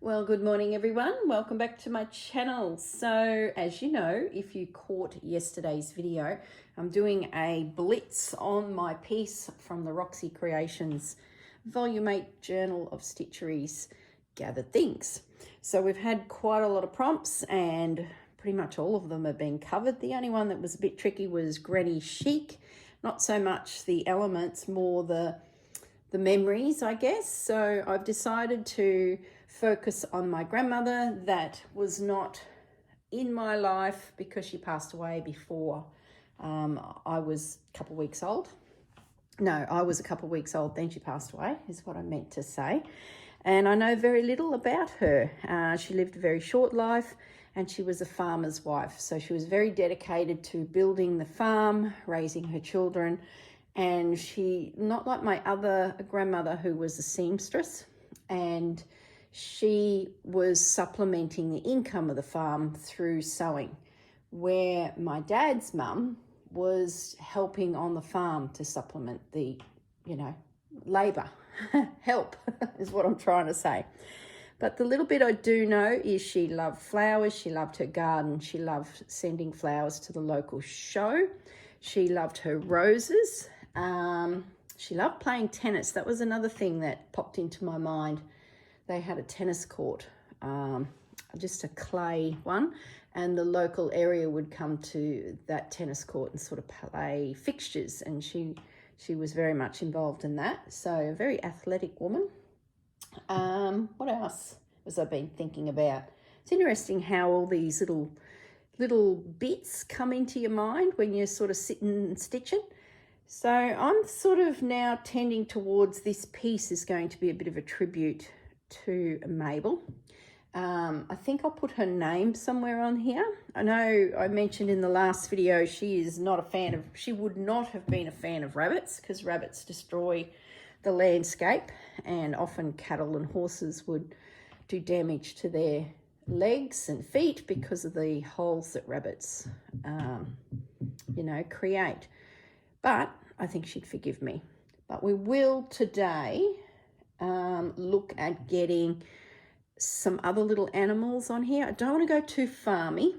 Well, good morning everyone. Welcome back to my channel. So as you know, if you caught yesterday's video, I'm doing a blitz on my piece from the Roxy Creations Volume 8 Journal of Stitchery's Gathered Things. So we've had quite a lot of prompts and pretty much all of them have been covered. The only one that was a bit tricky was Granny Chic. Not so much the elements, more the memories, I guess. So I've decided to focus on my grandmother that was not in my life because she passed away before I was a couple of weeks old. No, I was a couple of weeks old, then she passed away, is what I meant to say. And I know very little about her. She lived a very short life and she was a farmer's wife. So she was very dedicated to building the farm, raising her children. And she, not like my other grandmother who was a seamstress, and she was supplementing the income of the farm through sewing, where my dad's mum was helping on the farm to supplement the, labour. Help is what I'm trying to say. But the little bit I do know is she loved flowers, she loved her garden, she loved sending flowers to the local show, she loved her roses, she loved playing tennis. That was another thing that popped into my mind. They had a tennis court, just a clay one, and the local area would come to that tennis court and sort of play fixtures, and she was very much involved in that. So a very athletic woman. What else was I been thinking about? It's interesting how all these little bits come into your mind when you're sort of sitting and stitching. So I'm sort of now tending towards this piece is going to be a bit of a tribute to Mabel. I think I'll put her name somewhere on here. I know I mentioned in the last video she is not a fan of, she would not have been a fan of rabbits because rabbits destroy the landscape and often cattle and horses would do damage to their legs and feet because of the holes that rabbits, create. But I think she'd forgive me. But we will today look at getting some other little animals on here. I don't want to go too farmy,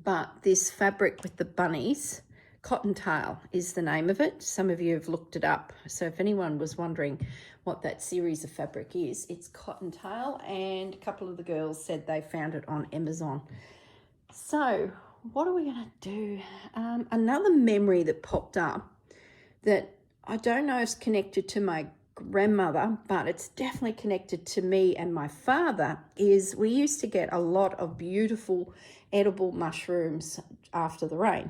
but this fabric with the bunnies, Cottontail is the name of it. Some of you have looked it up. So if anyone was wondering what that series of fabric is, it's Cottontail, and a couple of the girls said they found it on Amazon. So what are we going to do? Another memory that popped up that I don't know if it's connected to my grandmother, but it's definitely connected to me and my father, is we used to get a lot of beautiful edible mushrooms after the rain.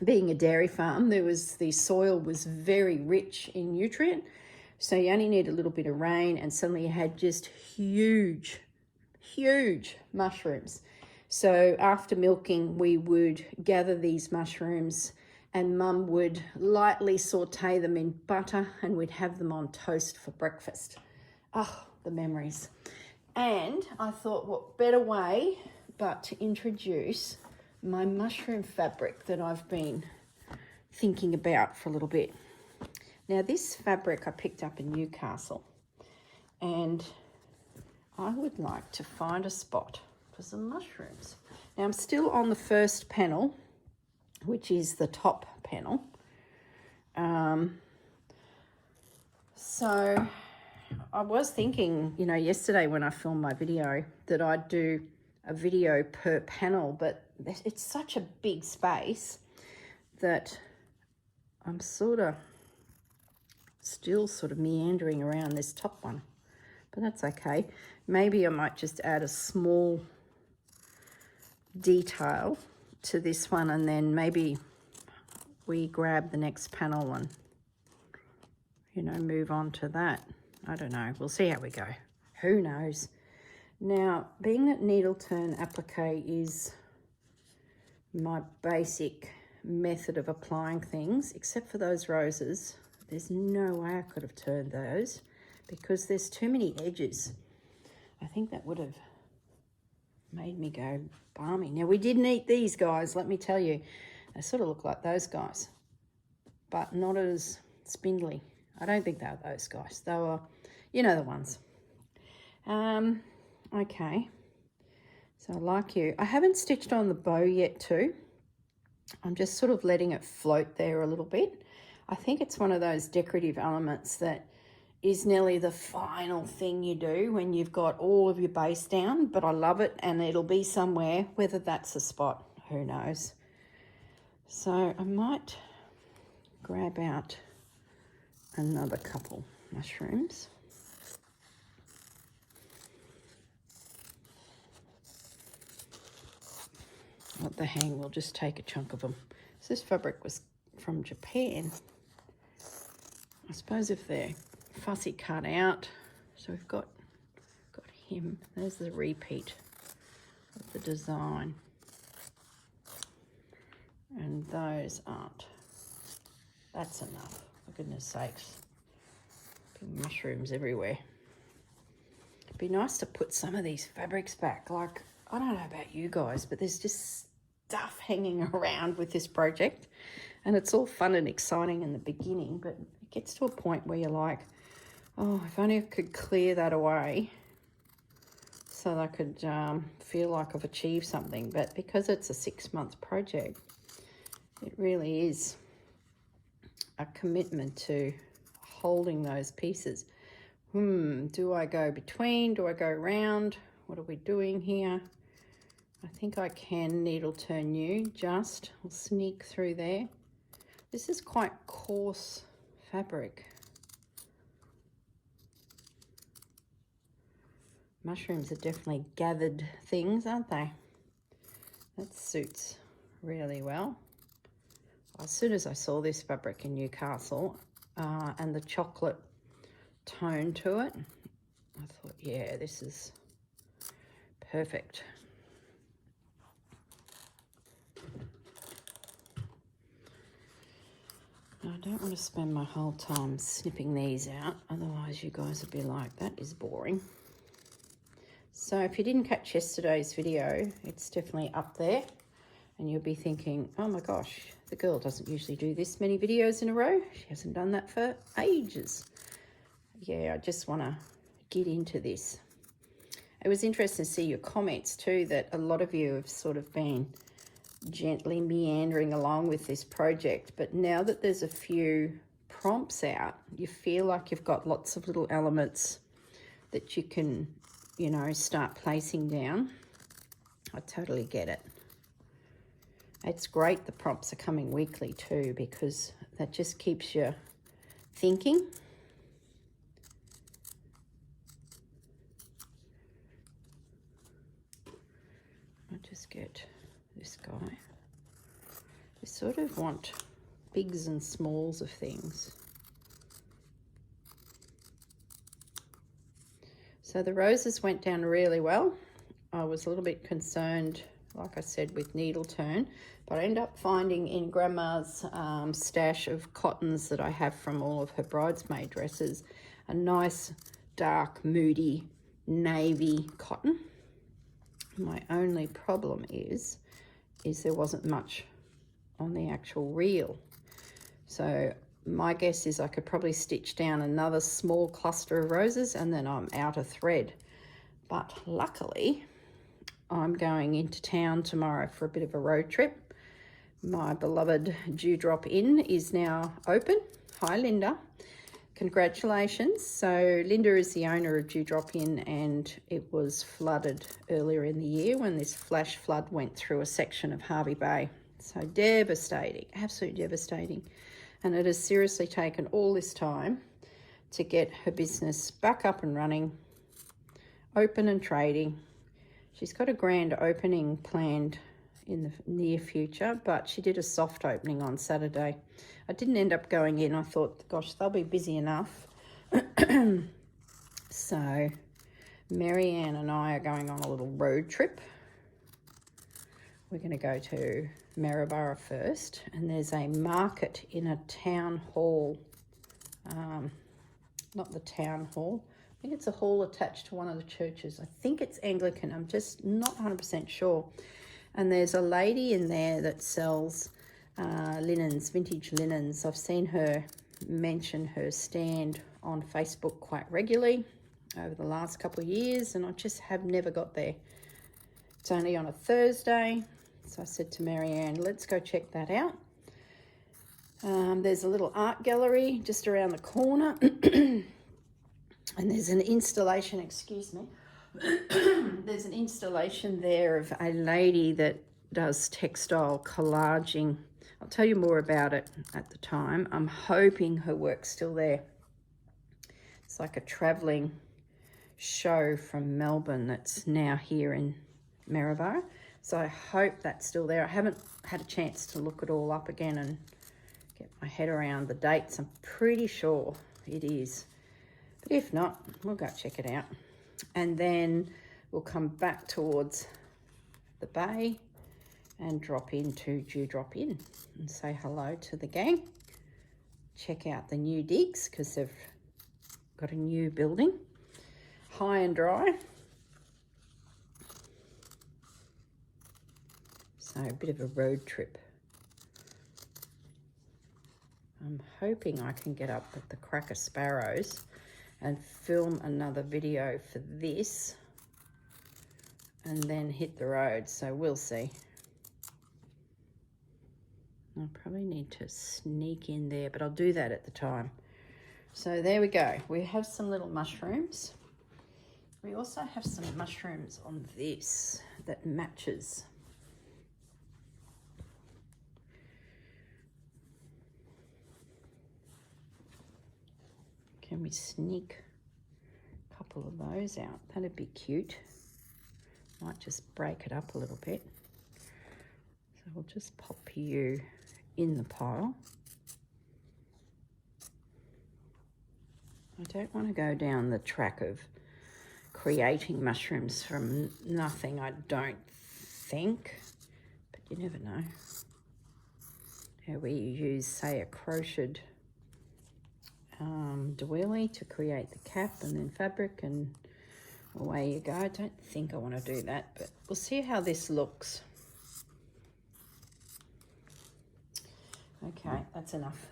Being a dairy farm, the soil was very rich in nutrient, so you only need a little bit of rain and suddenly you had just huge mushrooms. So after milking, we would gather these mushrooms and Mum would lightly saute them in butter and we'd have them on toast for breakfast. Oh, the memories. And I thought, what better way but to introduce my mushroom fabric that I've been thinking about for a little bit. Now this fabric I picked up in Newcastle, and I would like to find a spot for some mushrooms. Now I'm still on the first panel, which is the top panel. So I was thinking, yesterday when I filmed my video that I'd do a video per panel, but it's such a big space that I'm still sort of meandering around this top one, but that's okay. Maybe I might just add a small detail to this one and then maybe we grab the next panel and move on to that. I don't know, we'll see how we go, who knows. Now, being that needle turn applique is my basic method of applying things, except for those roses, there's no way I could have turned those because there's too many edges. I think that would have made me go balmy. Now, we didn't eat these guys, let me tell you. They sort of look like those guys, but not as spindly. I don't think they were those guys. They were, the ones. Okay, so like you, I haven't stitched on the bow yet too. I'm just sort of letting it float there a little bit. I think it's one of those decorative elements that is nearly the final thing you do when you've got all of your base down, but I love it, and it'll be somewhere, whether that's a spot, who knows. So I might grab out another couple mushrooms. At the hang, we'll just take a chunk of them. So this fabric was from Japan. I suppose if they're fussy cut out, so we've got him. There's the repeat of the design, and those aren't. That's enough, for goodness sakes. Big mushrooms everywhere. It'd be nice to put some of these fabrics back. Like, I don't know about you guys, but there's just stuff hanging around with this project, and it's all fun and exciting in the beginning, but it gets to a point where you're like, oh, if only I could clear that away so that I could feel like I've achieved something. But because it's a 6-month project, it really is a commitment to holding those pieces. Do I go between? Do I go round? What are we doing here? I think I can needle turn you, just. I'll sneak through there. This is quite coarse fabric. Mushrooms are definitely gathered things, aren't they? That suits really well. As soon as I saw this fabric in Newcastle and the chocolate tone to it, I thought, yeah, this is perfect. I don't want to spend my whole time snipping these out, otherwise you guys would be like, that is boring. So if you didn't catch yesterday's video, it's definitely up there, and you'll be thinking, oh my gosh, the girl doesn't usually do this many videos in a row. She hasn't done that for ages. Yeah, I just want to get into this. It was interesting to see your comments too, that a lot of you have sort of been gently meandering along with this project, but now that there's a few prompts out, you feel like you've got lots of little elements that you can, you know, start placing down. I totally get it. It's great the prompts are coming weekly too, because that just keeps you thinking. I'll just get this guy. You sort of want bigs and smalls of things. So the roses went down really well. I was a little bit concerned, like I said, with needle turn, but I ended up finding in Grandma's stash of cottons that I have from all of her bridesmaid dresses, a nice dark moody navy cotton. My only problem is there wasn't much on the actual reel. So my guess is I could probably stitch down another small cluster of roses and then I'm out of thread. But luckily, I'm going into town tomorrow for a bit of a road trip. My beloved Dewdrop Inn is now open. Hi, Linda. Congratulations. So Linda is the owner of Dewdrop Inn, and it was flooded earlier in the year when this flash flood went through a section of Hervey Bay. So devastating, absolutely devastating. And it has seriously taken all this time to get her business back up and running, open and trading. She's got a grand opening planned in the near future, but she did a soft opening on Saturday. I didn't end up going in. I thought, gosh, they'll be busy enough. So Marianne and I are going on a little road trip. We're going to go to Maryborough first, and there's a market in a town hall. Not the town hall. I think it's a hall attached to one of the churches. I think it's Anglican. I'm just not 100% sure. And there's a lady in there that sells linens, vintage linens. I've seen her mention her stand on Facebook quite regularly. over the last couple of years, and I just have never got there. It's only on a Thursday, so I said to Marianne, let's go check that out. There's a little art gallery just around the corner, and there's an installation, excuse me, there's an installation there of a lady that does textile collaging. I'll tell you more about it at the time. I'm hoping her work's still there. It's like a travelling show from Melbourne that's now here in Mavor. So I hope that's still there. I haven't had a chance to look it all up again and get my head around the dates. I'm pretty sure it is. But if not, we'll go check it out. And then we'll come back towards the bay and drop into Dewdrop Inn and say hello to the gang. Check out the new digs because they've got a new building, high and dry. So a bit of a road trip. I'm hoping I can get up at the Cracker Sparrows and film another video for this and then hit the road, so we'll see. I'll probably need to sneak in there, but I'll do that at the time. So there we go. We have some little mushrooms. We also have some mushrooms on this that matches. Can we sneak a couple of those out? That'd be cute. Might just break it up a little bit. So we'll just pop you in the pile. I don't want to go down the track of creating mushrooms from nothing, I don't think, but you never know. Here we use, say, a crocheted doily to create the cap and then fabric, and away you go. I don't think I want to do that, but we'll see how this looks. Okay, that's enough.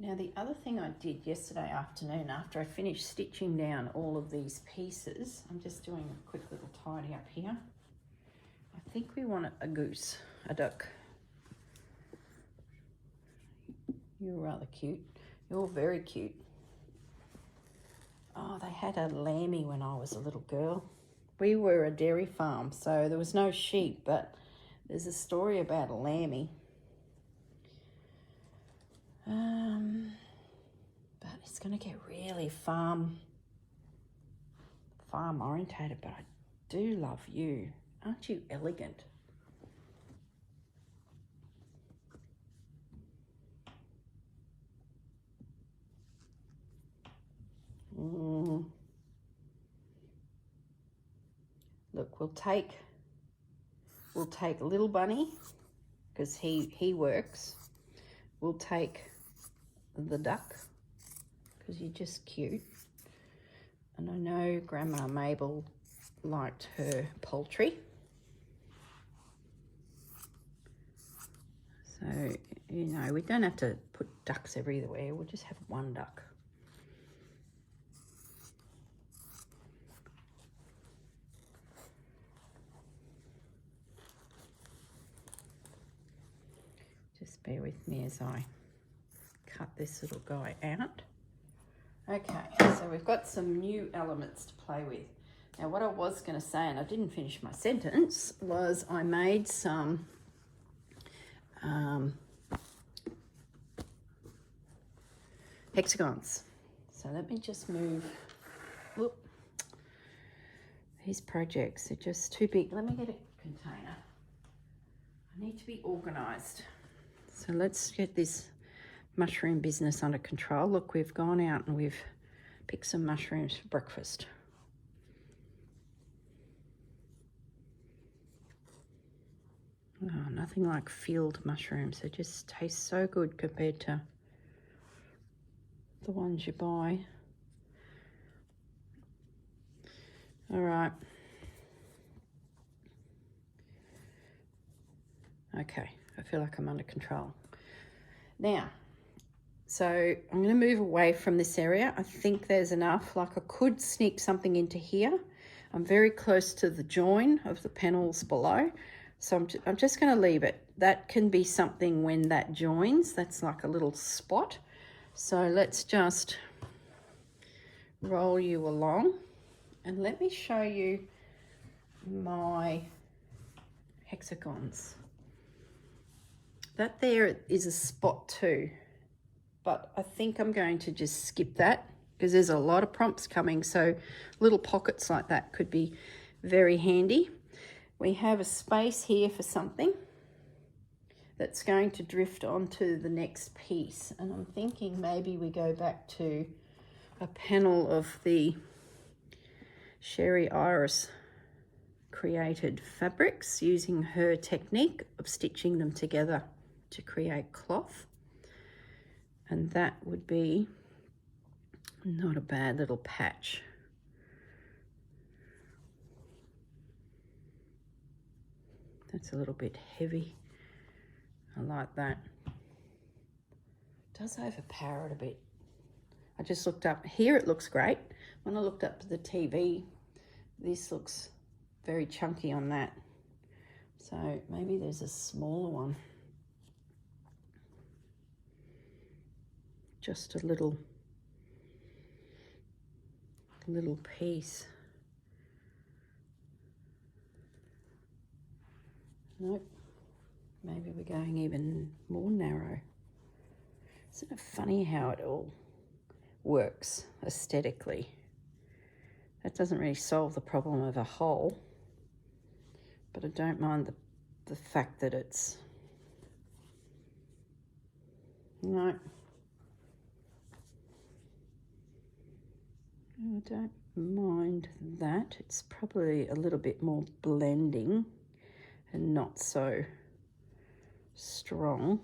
Now the other thing I did yesterday afternoon after I finished stitching down all of these pieces, I'm just doing a quick little tidy up here. I think we want a goose, a duck. You're rather cute. You're very cute. Oh, they had a lammy when I was a little girl. We were a dairy farm, so there was no sheep, but there's a story about a lammy. But it's going to get really farm orientated, but I do love you. Aren't you elegant? Look, we'll take little bunny because he works. We'll take the duck because you're just cute. And I know Grandma Mabel liked her poultry. So, you know, we don't have to put ducks everywhere. We'll just have one duck. Just bear with me as I cut this little guy out. Okay, so we've got some new elements to play with. Now what I was going to say, and I didn't finish my sentence, was I made some hexagons. So let me just move, whoop. These projects are just too big. Let me get a container. I need to be organised. So let's get this mushroom business under control. Look, we've gone out and we've picked some mushrooms for breakfast. Oh, nothing like field mushrooms. They just taste so good compared to the ones you buy. All right. Okay, I feel like I'm under control. Now, So I'm going to move away from this area. I think there's enough. Like I could sneak something into here. I'm very close to the join of the panels below. So I'm just going to leave it. That can be something when that joins. That's like a little spot. So let's just roll you along. And let me show you my hexagons. That there is a spot too. But I think I'm going to just skip that because there's a lot of prompts coming. So little pockets like that could be very handy. We have a space here for something that's going to drift onto the next piece. And I'm thinking maybe we go back to a panel of the Sherry Iris created fabrics using her technique of stitching them together to create cloth. And that would be not a bad little patch. That's a little bit heavy. I like that. It does overpower it a bit. I just looked up, here it looks great. When I looked up to the TV, this looks very chunky on that. So maybe there's a smaller one. Just a little piece. Nope. Maybe we're going even more narrow. Isn't it funny how it all works aesthetically? That doesn't really solve the problem of a hole, but I don't mind the fact that it's... No. I don't mind that. It's probably a little bit more blending and not so strong.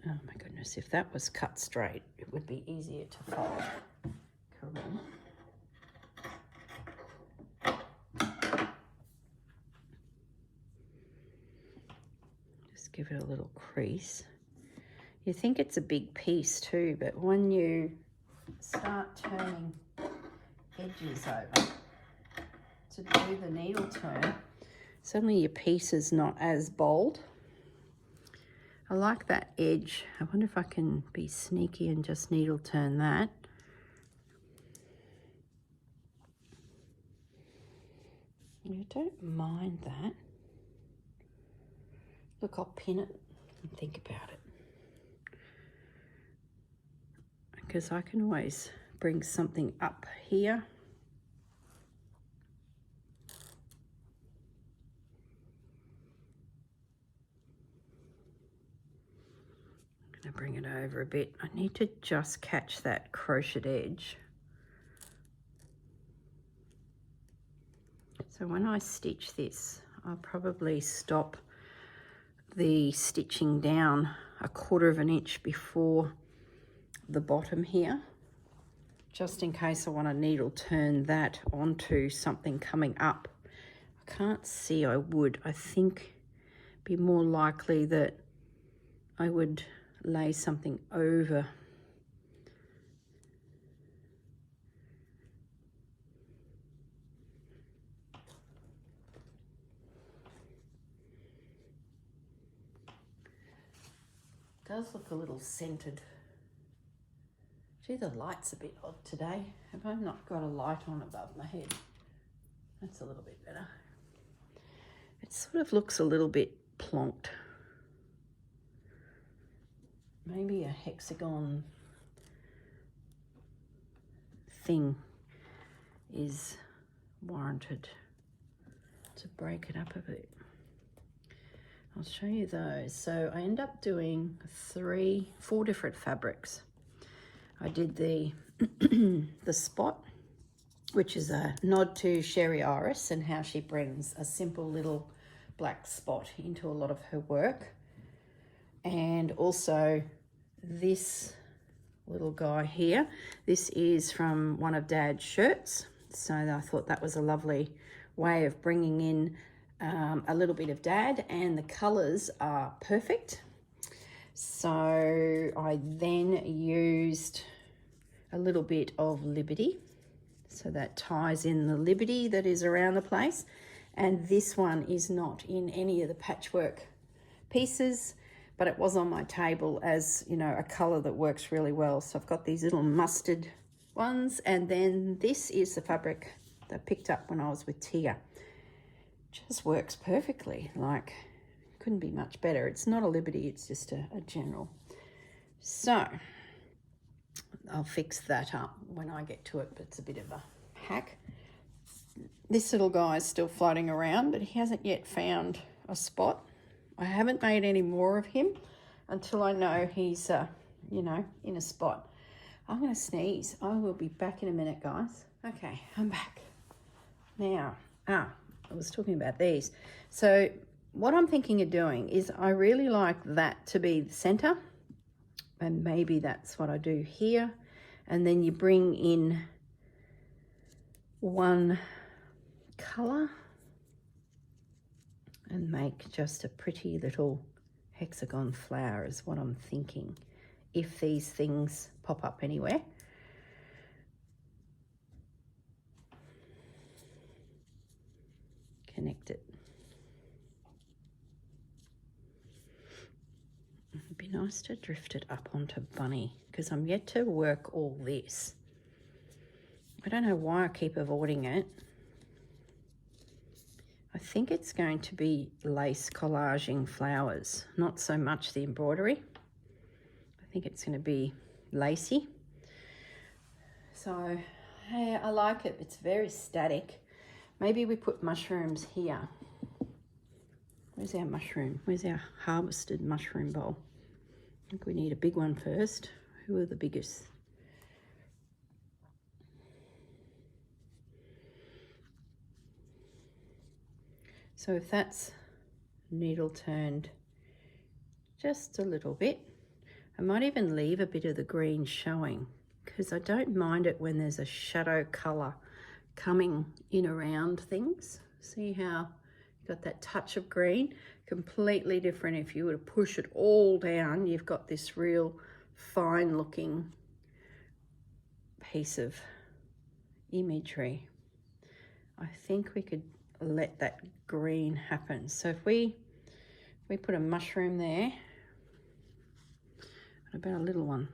Oh my goodness, if that was cut straight, it would be easier to fold. Corrine. Just give it a little crease. You think it's a big piece too, but when you start turning edges over to do the needle turn, suddenly your piece is not as bold. I like that edge. I wonder if I can be sneaky and just needle turn that. I don't mind that. Look, I'll pin it and think about it. Because I can always bring something up here. I'm going to bring it over a bit. I need to just catch that crocheted edge. So when I stitch this, I'll probably stop the stitching down 1/4 of an inch before the bottom here, just in case I want to needle turn that onto something coming up. I can't see I would. I think it'd be more likely that I would lay something over. It does look a little centered. Gee, the light's a bit odd today. Have I not got a light on above my head? That's a little bit better. It sort of looks a little bit plonked. Maybe a hexagon thing is warranted to break it up a bit. I'll show you those. So I end up doing 4 different fabrics. I did the the spot, which is a nod to Sherry Iris and how she brings a simple little black spot into a lot of her work. And also this little guy here. This is from one of Dad's shirts. So I thought that was a lovely way of bringing in a little bit of Dad, and the colours are perfect. So I then used a little bit of Liberty, so that ties in the Liberty that is around the place. And this one is not in any of the patchwork pieces, but it was on my table as, you know, a colour that works really well. So I've got these little mustard ones, and then this is the fabric that I picked up when I was with Tia. Just works perfectly, like couldn't be much better. It's not a Liberty, it's just a general. So I'll fix that up when I get to it, but it's a bit of a hack. This little guy is still floating around, but he hasn't yet found a spot. I haven't made any more of him until I know he's, you know, in a spot. I'm going to sneeze. I will be back in a minute, guys. Okay, I'm back. Now, I was talking about these. So what I'm thinking of doing is I really like that to be the center, and maybe that's what I do here. And then you bring in one color and make just a pretty little hexagon flower is what I'm thinking, if these things pop up anywhere. Connect it. It'd be nice to drift it up onto Bunny, because I'm yet to work all this. I don't know why I keep avoiding it. I think it's going to be lace collaging flowers, not so much the embroidery. I think it's going to be lacy. So yeah, I like it. It's very static. Maybe we put mushrooms here. Where's our mushroom? Where's our harvested mushroom bowl? I think we need a big one first. Who are the biggest? So if that's needle turned just a little bit, I might even leave a bit of the green showing, because I don't mind it when there's a shadow colour coming in around things. See how you've got that touch of green? Completely different if you were to push it all down. You've got this real fine looking piece of imagery. I think we could let that green happen. So if we put a mushroom there, what about a little one?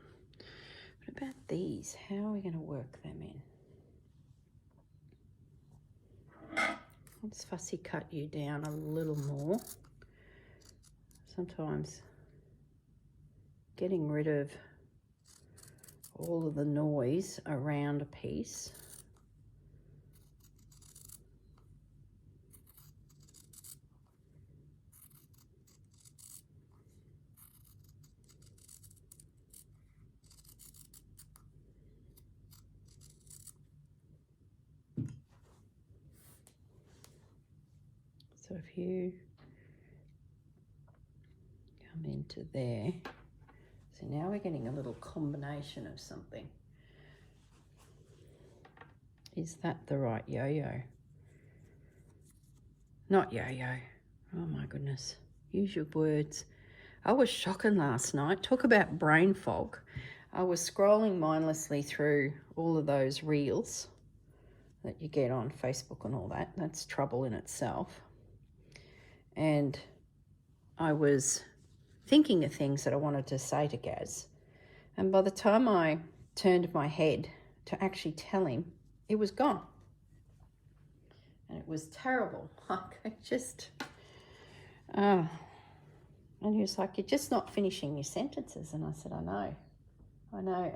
What about these? How are we going to work them in? Let's fussy cut you down a little more. Sometimes getting rid of all of the noise around a piece. So if you come into there, so now we're getting a little combination of something. Is that the right yo-yo? Not yo-yo. Oh my goodness. Use your words. I was shocking last night. Talk about brain fog. I was scrolling mindlessly through all of those reels that you get on Facebook and all that. That's trouble in itself. And I was thinking of things that I wanted to say to Gaz. And by the time I turned my head to actually tell him, it was gone. And it was terrible. Like, it just, and he was like, you're just not finishing your sentences. And I said, I know.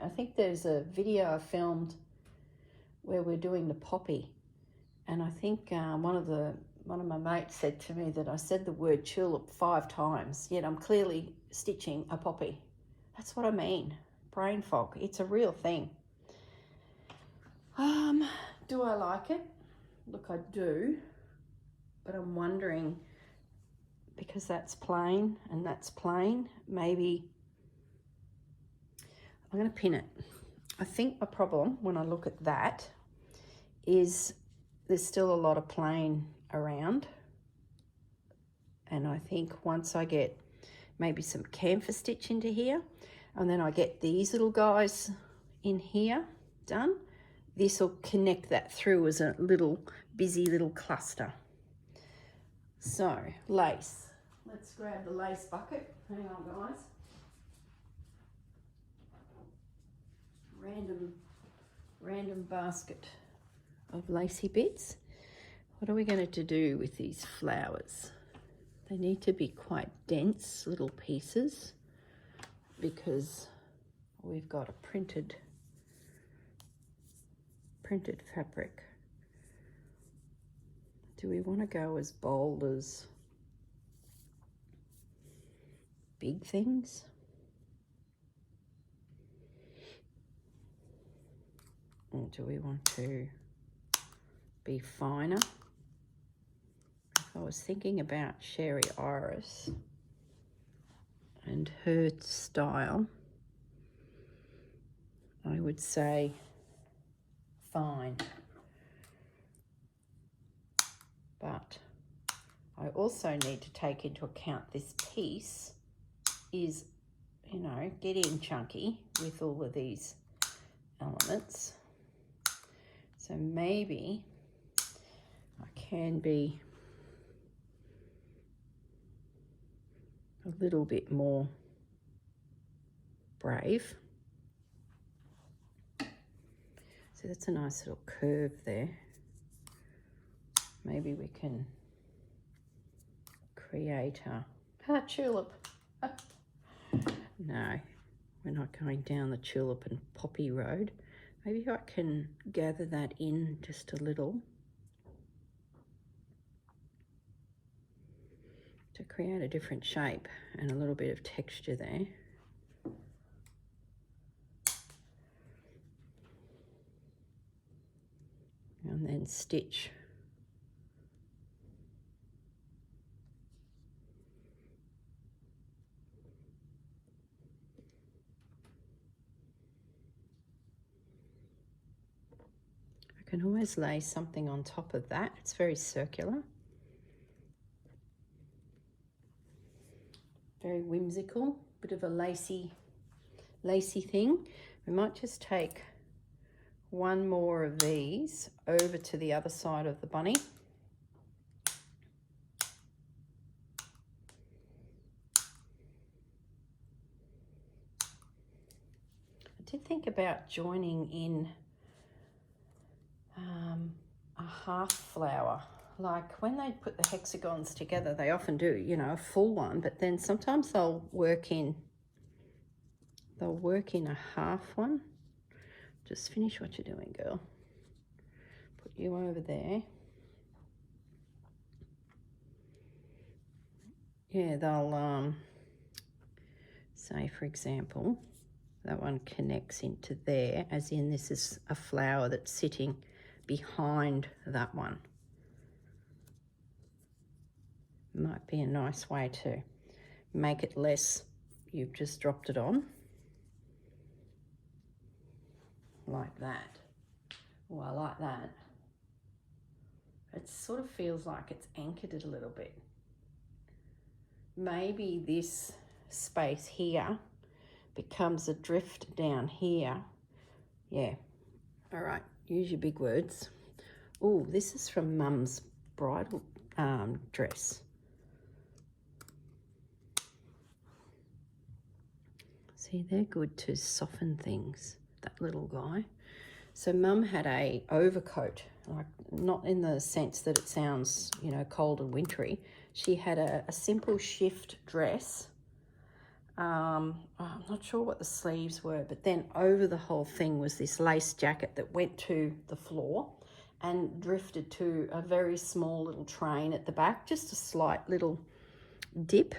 I think there's a video I filmed where we're doing the poppy. And I think one of my mates said to me that I said the word tulip 5 times, yet I'm clearly stitching a poppy. That's what I mean. Brain fog. It's a real thing. Do I like it? Look, I do. But I'm wondering, because that's plain and that's plain, maybe I'm going to pin it. I think my problem when I look at that is there's still a lot of plain around. And I think once I get maybe some camphor stitch into here, and then I get these little guys in here done, this will connect that through as a little busy little cluster. So lace, let's grab the lace bucket. Hang on guys. Random basket of lacy bits. What are we going to do with these flowers? They need to be quite dense little pieces because we've got a printed fabric. Do we want to go as bold as big things? Or do we want to be finer? If I was thinking about Sherry Iris and her style, I would say fine. But I also need to take into account this piece is, you know, getting chunky with all of these elements. So maybe I can be a little bit more brave. So that's a nice little curve there. Maybe we can create a tulip. No, we're not going down the tulip and poppy road. Maybe I can gather that in just a little to create a different shape and a little bit of texture there. And then stitch. I can always lay something on top of that. It's very circular. Very whimsical, bit of a lacy thing. We might just take one more of these over to the other side of the bunny. I did think about joining in a half flower. Like when they put the hexagons together, they often do, you know, a full one, but then sometimes they'll work in a half one. Just finish what you're doing, girl. Put you over there. Yeah, they'll say, for example, that one connects into there, as in this is a flower that's sitting behind that one. Might be a nice way to make it less, you've just dropped it on. Like that. Oh, I like that. It sort of feels like it's anchored it a little bit. Maybe this space here becomes a drift down here. Yeah. All right, use your big words. Oh, this is from Mum's bridal dress. See, they're good to soften things, that little guy. So Mum had a overcoat, like not in the sense that it sounds, you know, cold and wintry. She had a simple shift dress. I'm not sure what the sleeves were, but then over the whole thing was this lace jacket that went to the floor and drifted to a very small little train at the back, just a slight little dip.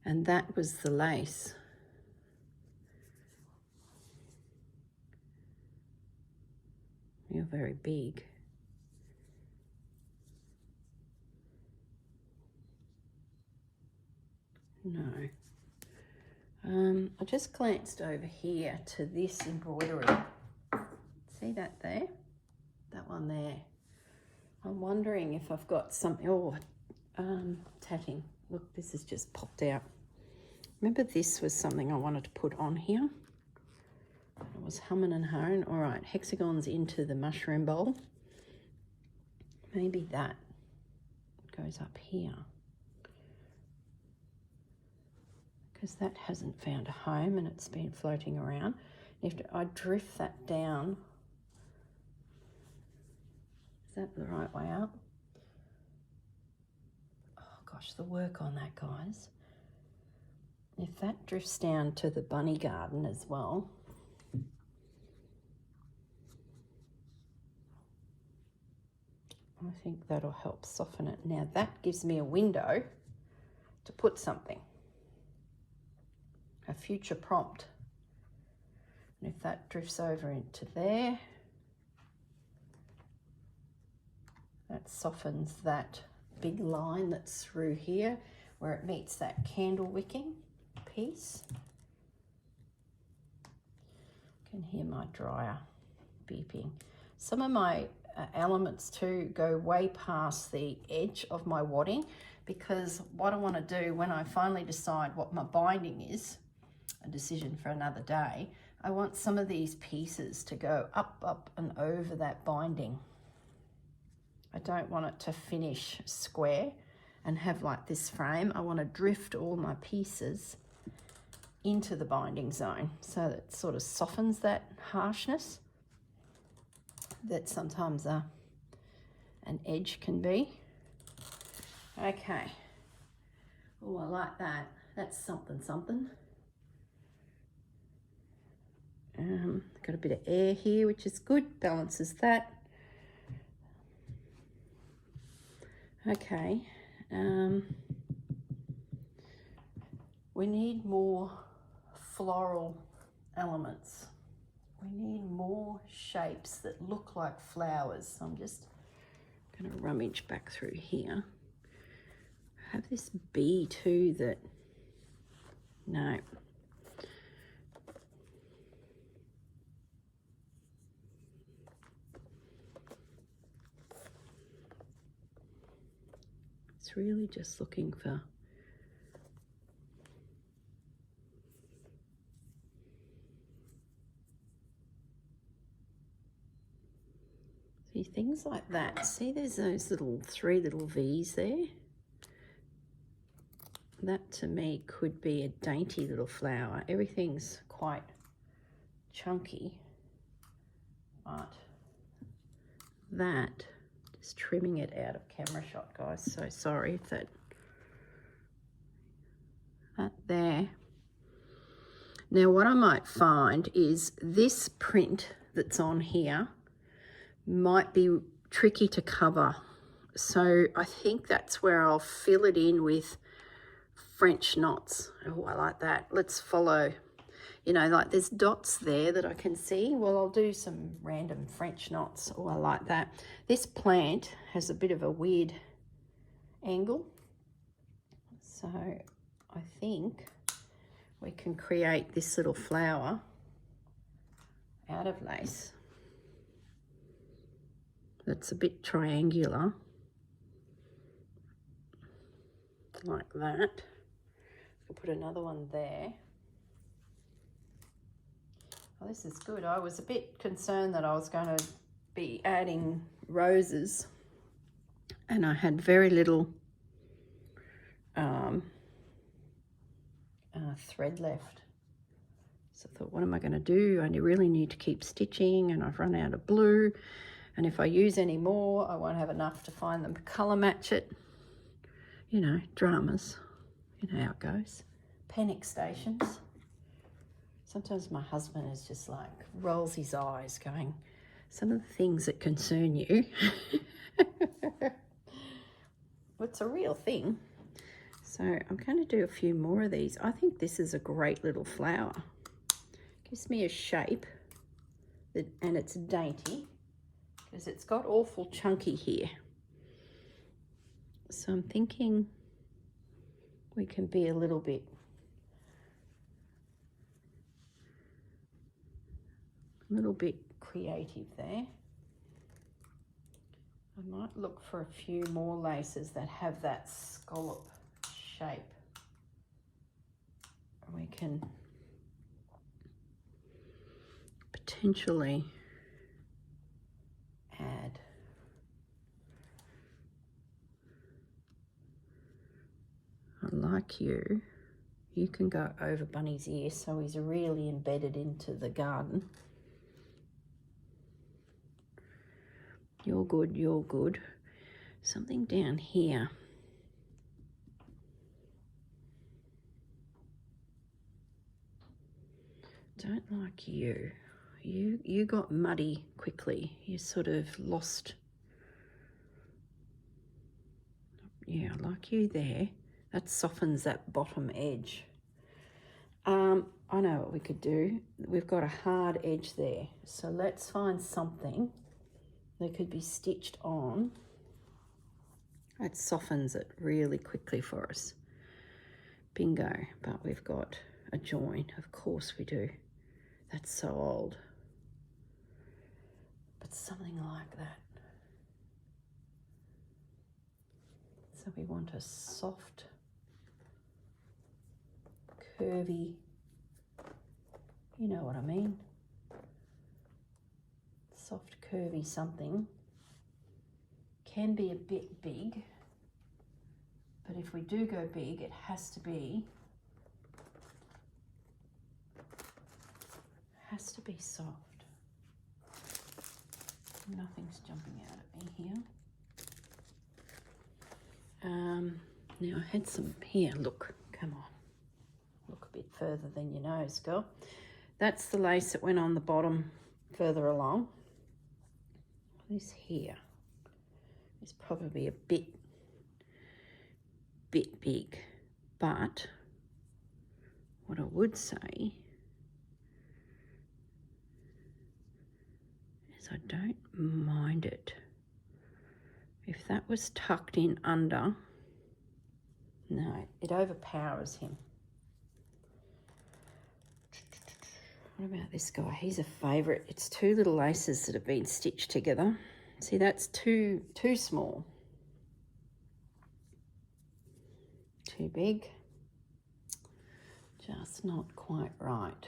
And that was the lace. You're very big. No. I just glanced over here to this embroidery. See that there? That one there. I'm wondering if I've got something, tatting. Look, this has just popped out. Remember this was something I wanted to put on here. I was humming and hawing. All right, hexagons into the mushroom bowl. Maybe that goes up here. Because that hasn't found a home and it's been floating around. If I drift that down, is that the right way up? Oh gosh, the work on that, guys. If that drifts down to the bunny garden as well, I think that'll help soften it. Now that gives me a window to put something, a future prompt. And if that drifts over into there, that softens that big line that's through here where it meets that candle wicking piece. You can hear my dryer beeping. Some of my elements too go way past the edge of my wadding, because what I want to do when I finally decide what my binding is, a decision for another day, I want some of these pieces to go up and over that binding. I don't want it to finish square and have like this frame. I want to drift all my pieces into the binding zone so that it sort of softens that harshness that sometimes an edge can be. Okay. Oh, I like that. That's something. Got a bit of air here, which is good, balances that. Okay, we need more floral elements. We need more shapes that look like flowers. So I'm just going to rummage back through here. I have this bee too that, no. It's really just looking for see things like that. See, there's those three little V's there. That to me could be a dainty little flower. Everything's quite chunky, but that, just trimming it out of camera shot, guys, so sorry if that there. Now what I might find is this print that's on here might be tricky to cover, so I think that's where I'll fill it in with French knots. Oh, I like that. Let's follow, you know, like there's dots there that I can see. Well, I'll do some random French knots. Oh, I like that. This plant has a bit of a weird angle, so I think we can create this little flower out of lace that's a bit triangular, like that. I'll put another one there. Oh, this is good. I was a bit concerned that I was going to be adding roses and I had very little thread left. So I thought, what am I going to do? I really need to keep stitching and I've run out of blue. And if I use any more, I won't have enough to find them to colour match it. You know, dramas. You know how it goes. Panic stations. Sometimes my husband is just like, rolls his eyes going, some of the things that concern you. It's a real thing. So I'm going to do a few more of these. I think this is a great little flower. Gives me a shape that, and it's dainty because it's got awful chunky here. So I'm thinking we can be a little bit creative there. I might look for a few more laces that have that scallop shape. We can potentially add. I like you. You can go over Bunny's ear so he's really embedded into the garden. You're good, you're good. Something down here. Don't like you. You got muddy quickly. You sort of lost. Yeah, I like you there. That softens that bottom edge. I know what we could do. We've got a hard edge there. So let's find something that could be stitched on. That softens it really quickly for us. Bingo. But we've got a join. Of course we do. That's so old. But something like that. So we want a soft, curvy, you know what I mean. Soft, curvy something. Can be a bit big, but if we do go big, it has to be soft. Nothing's jumping out at me here. Now I had some here. Look, come on. Look a bit further than your nose, girl. That's the lace that went on the bottom further along. This here is probably a bit big, but what I would say is I don't mind it. If that was tucked in under, no, it overpowers him. What about this guy? He's a favourite. It's two little laces that have been stitched together. See, that's too small. Too big. Just not quite right.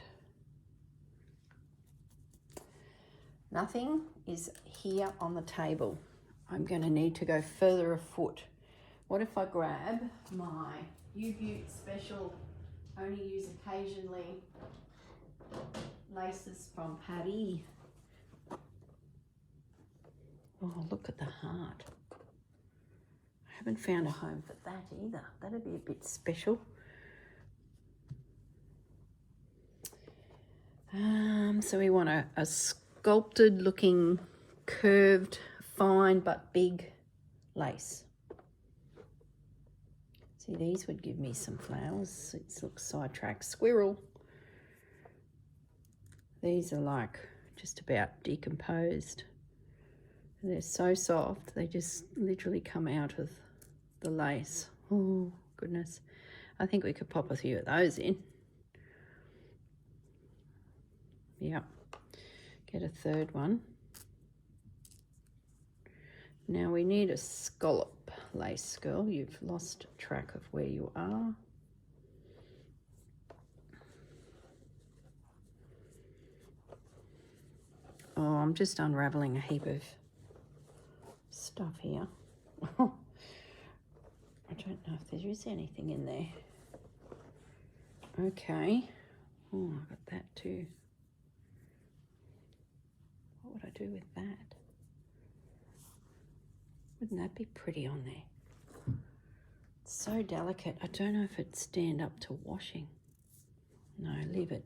Nothing is here on the table. I'm going to need to go further afoot. What if I grab my U-Butte special, only use occasionally, laces from Paddy. Oh, look at the heart. I haven't found a home for that either. That'd be a bit special. So we want a sculpted looking, curved, fine but big lace. See, these would give me some flowers. It looks sidetracked. Squirrel. These are like just about decomposed. They're so soft, they just literally come out of the lace. Oh, goodness. I think we could pop a few of those in. Yep. Get a third one. Now we need a scallop lace, girl. You've lost track of where you are. Oh, I'm just unraveling a heap of stuff here. I don't know if there is anything in there. Okay. Oh, I got that too. What would I do with that? Wouldn't that be pretty on there? It's so delicate. I don't know if it'd stand up to washing. No, leave it.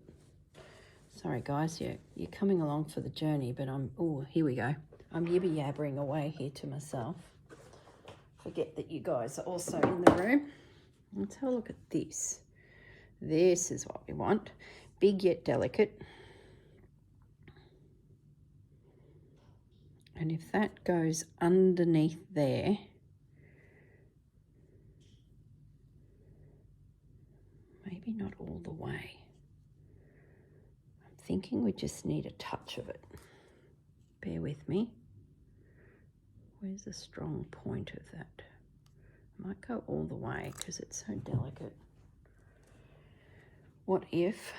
Sorry guys, you're coming along for the journey, but oh, here we go. I'm yibby-yabbering away here to myself. Forget that you guys are also in the room. Let's have a look at this. This is what we want. Big yet delicate. And if that goes underneath there, maybe not all the way. I'm thinking we just need a touch of it. Bear with me. Where's the strong point of that? I might go all the way because it's so delicate. What if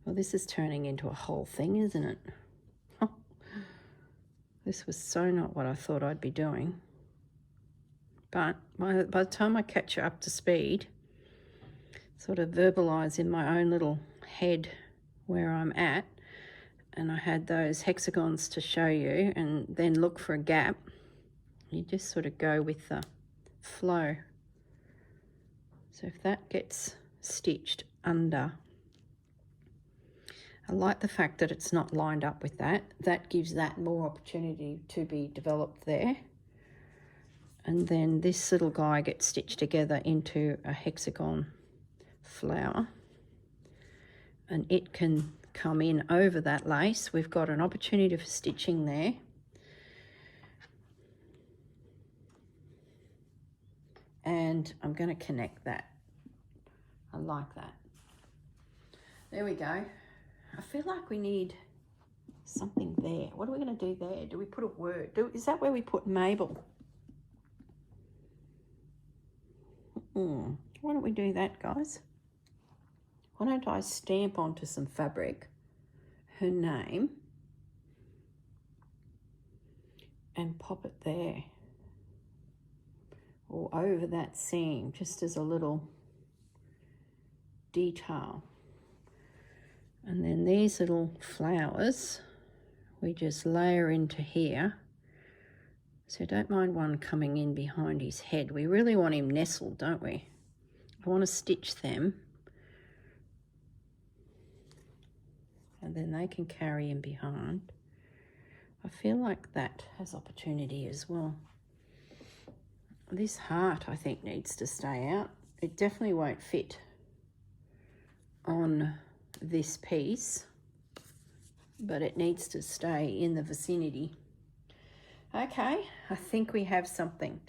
well, this is turning into a whole thing, isn't it? This was so not what I thought I'd be doing. But by the time I catch up to speed, sort of verbalise in my own little head where I'm at, and I had those hexagons to show you, and then look for a gap. You just sort of go with the flow. So if that gets stitched under, I like the fact that it's not lined up with that. That gives that more opportunity to be developed there. And then this little guy gets stitched together into a hexagon flower. And it can come in over that lace. We've got an opportunity for stitching there. And I'm going to connect that. I like that. There we go. I feel like we need something there. What are we going to do there? Do we put a word? Is that where we put Mabel? Why don't we do that, guys? Why don't I stamp onto some fabric her name and pop it there, or over that seam, just as a little detail. And then these little flowers we just layer into here. So don't mind one coming in behind his head. We really want him nestled, don't we? I want to stitch them, and then they can carry him behind. I feel like that has opportunity as well. This heart, I think, needs to stay out. It definitely won't fit on this piece, but it needs to stay in the vicinity. Okay, I think we have something.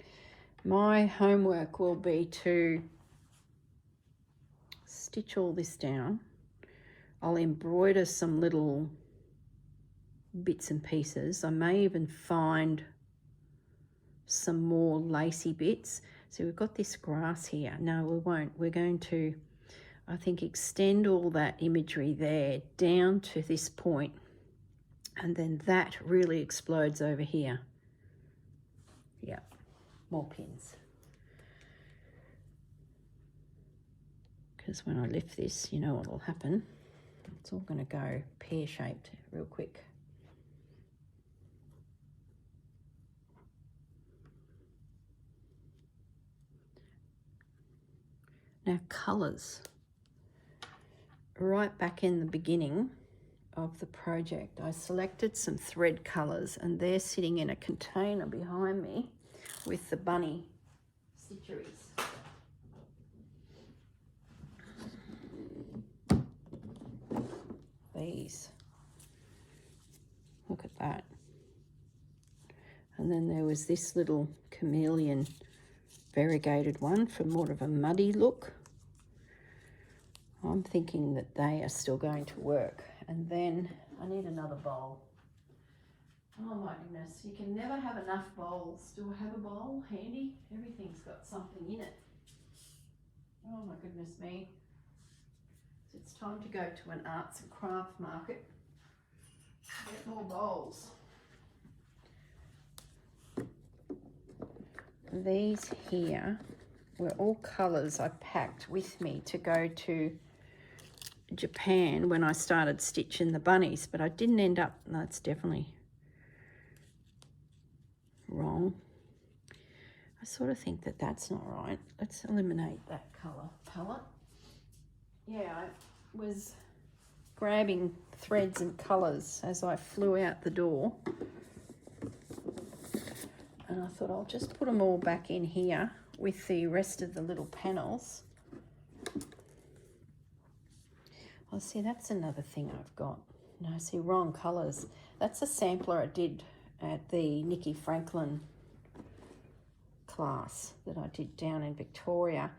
My homework will be to stitch all this down. I'll embroider some little bits and pieces. I may even find some more lacy bits. So we've got this grass here. No, we won't. We're going to, I think, extend all that imagery there down to this point, and then that really explodes over here. Yeah, more pins. Because when I lift this, you know what will happen. It's all going to go pear-shaped real quick. Now, colours. Right back in the beginning of the project, I selected some thread colours, and they're sitting in a container behind me with the bunny stitcheries. These. Look at that. And then there was this little chameleon variegated one for more of a muddy look. I'm thinking that they are still going to work. And then I need another bowl. Oh my goodness, you can never have enough bowls. Do I have a bowl handy? Everything's got something in it. Oh my goodness me. So it's time to go to an arts and craft market. Get more bowls. These here were all colours I packed with me to go to Japan when I started stitching the bunnies, but I didn't end up, no, it's definitely wrong. I sort of think that that's not right. Let's eliminate that colour palette. Yeah, I was grabbing threads and colours as I flew out the door. And I thought I'll just put them all back in here with the rest of the little panels. Oh, see, that's another thing I've got. No, see, wrong colours. That's a sampler I did at the Nikki Franklin class that I did down in Victoria.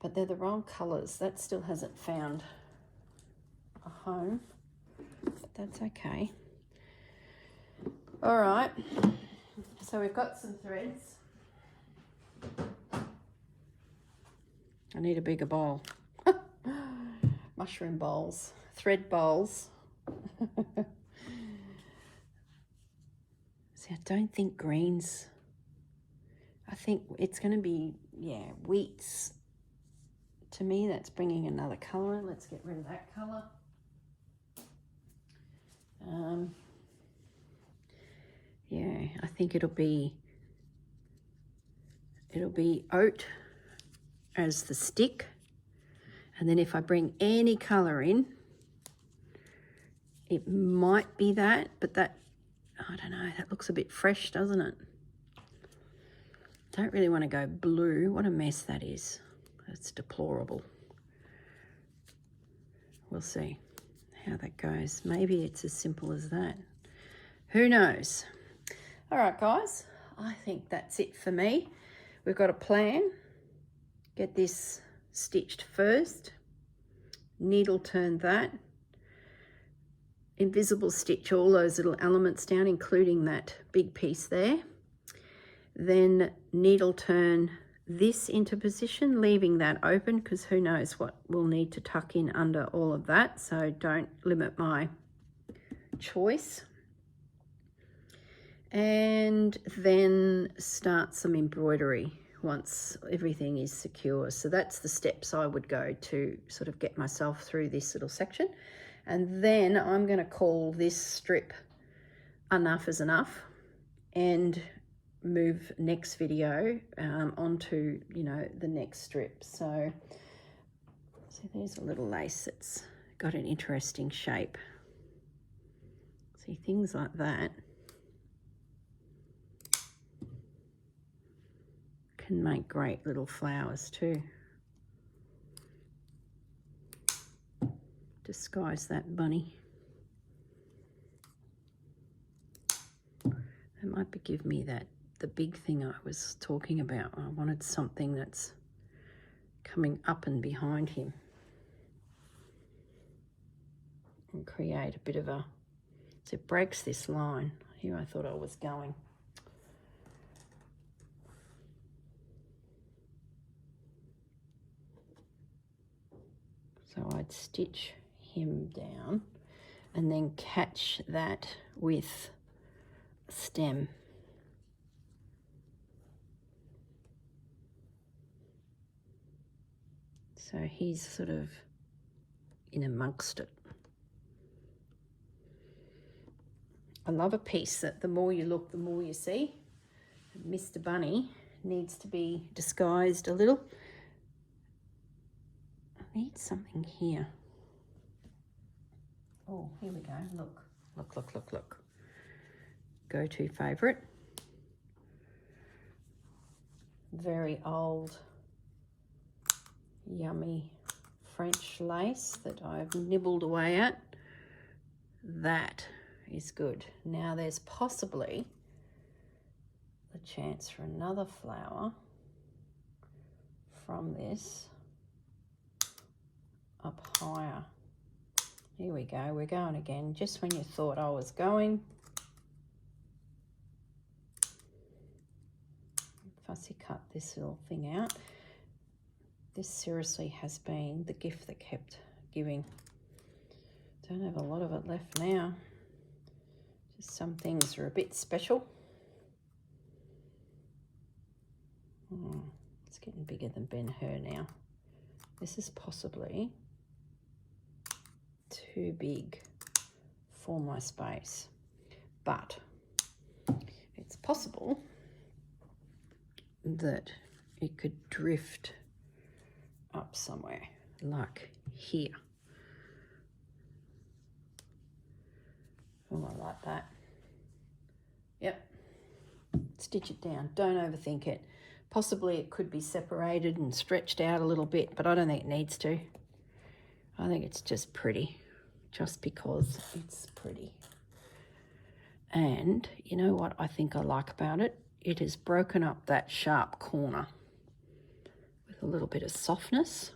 But they're the wrong colours. That still hasn't found a home. but that's okay. All right, so we've got some threads. I need a bigger bowl. Mushroom bowls, thread bowls. See, I don't think greens. I think it's going to be, yeah, wheats. To me, that's bringing another colour. Let's get rid of that colour. Yeah, I think it'll be oat as the stick. And then if I bring any colour in, it might be that, but that, I don't know, that looks a bit fresh, doesn't it? Don't really want to go blue. What a mess that is. That's deplorable. We'll see how that goes. Maybe it's as simple as that. Who knows? All right, guys, I think that's it for me. We've got a plan. Get this stitched first. Needle turn that. Invisible stitch all those little elements down, including that big piece there. Then needle turn this into position, leaving that open because who knows what we'll need to tuck in under all of that. So don't limit my choice. And then start some embroidery once everything is secure. So that's the steps I would go to sort of get myself through this little section. And then I'm going to call this strip enough is enough and move next video onto, you know, the next strip. So there's a little lace that's got an interesting shape. See, things like that can make great little flowers too. Disguise that bunny. That might be give me that the big thing I was talking about. I wanted something that's coming up and behind him and create a bit of a, so it breaks this line. Here I thought I was going. So I'd stitch him down and then catch that with a stem. So he's sort of in amongst it. I love a piece that the more you look, the more you see. Mr. Bunny needs to be disguised a little. I need something here. Oh, here we go. Look, look, look, look, look. Go-to favourite. Very old, yummy French lace that I've nibbled away at. That is good. Now there's possibly the chance for another flower from this up higher. Here we go, we're going again, just when you thought I was going. Fussy cut this little thing out. This seriously has been the gift that kept giving. Don't have a lot of it left now. Just some things are a bit special. It's getting bigger than Ben-Hur now. This is possibly too big for my space, but it's possible that it could drift up somewhere, like here. Oh, I like that. Yep. Stitch it down. Don't overthink it. Possibly it could be separated and stretched out a little bit, but I don't think it needs to. I think it's just pretty, just because it's pretty. And you know what I think I like about it? It has broken up that sharp corner with a little bit of softness.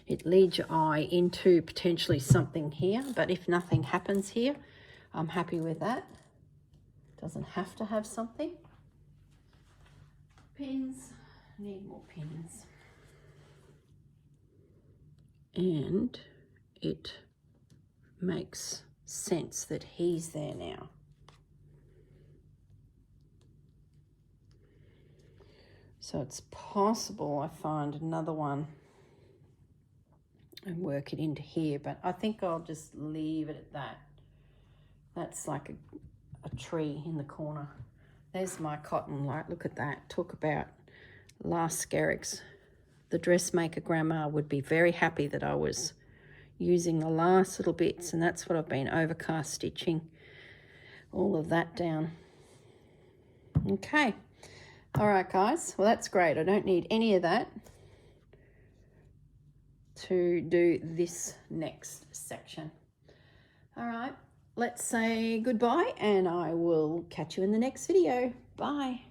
it leads your eye into potentially something here, but if nothing happens here, I'm happy with that. Doesn't have to have something. Pins, need more pins. And it makes sense that he's there now. So it's possible I find another one and work it into here, but I think I'll just leave it at that. That's like a tree in the corner. There's my cotton light. Look at that. Talk about last scarricks. The dressmaker grandma would be very happy that I was using the last little bits, and that's what I've been overcast stitching all of that down. Okay. All right, guys. Well, that's great. I don't need any of that to do this next section. All right. Let's say goodbye, and I will catch you in the next video. Bye.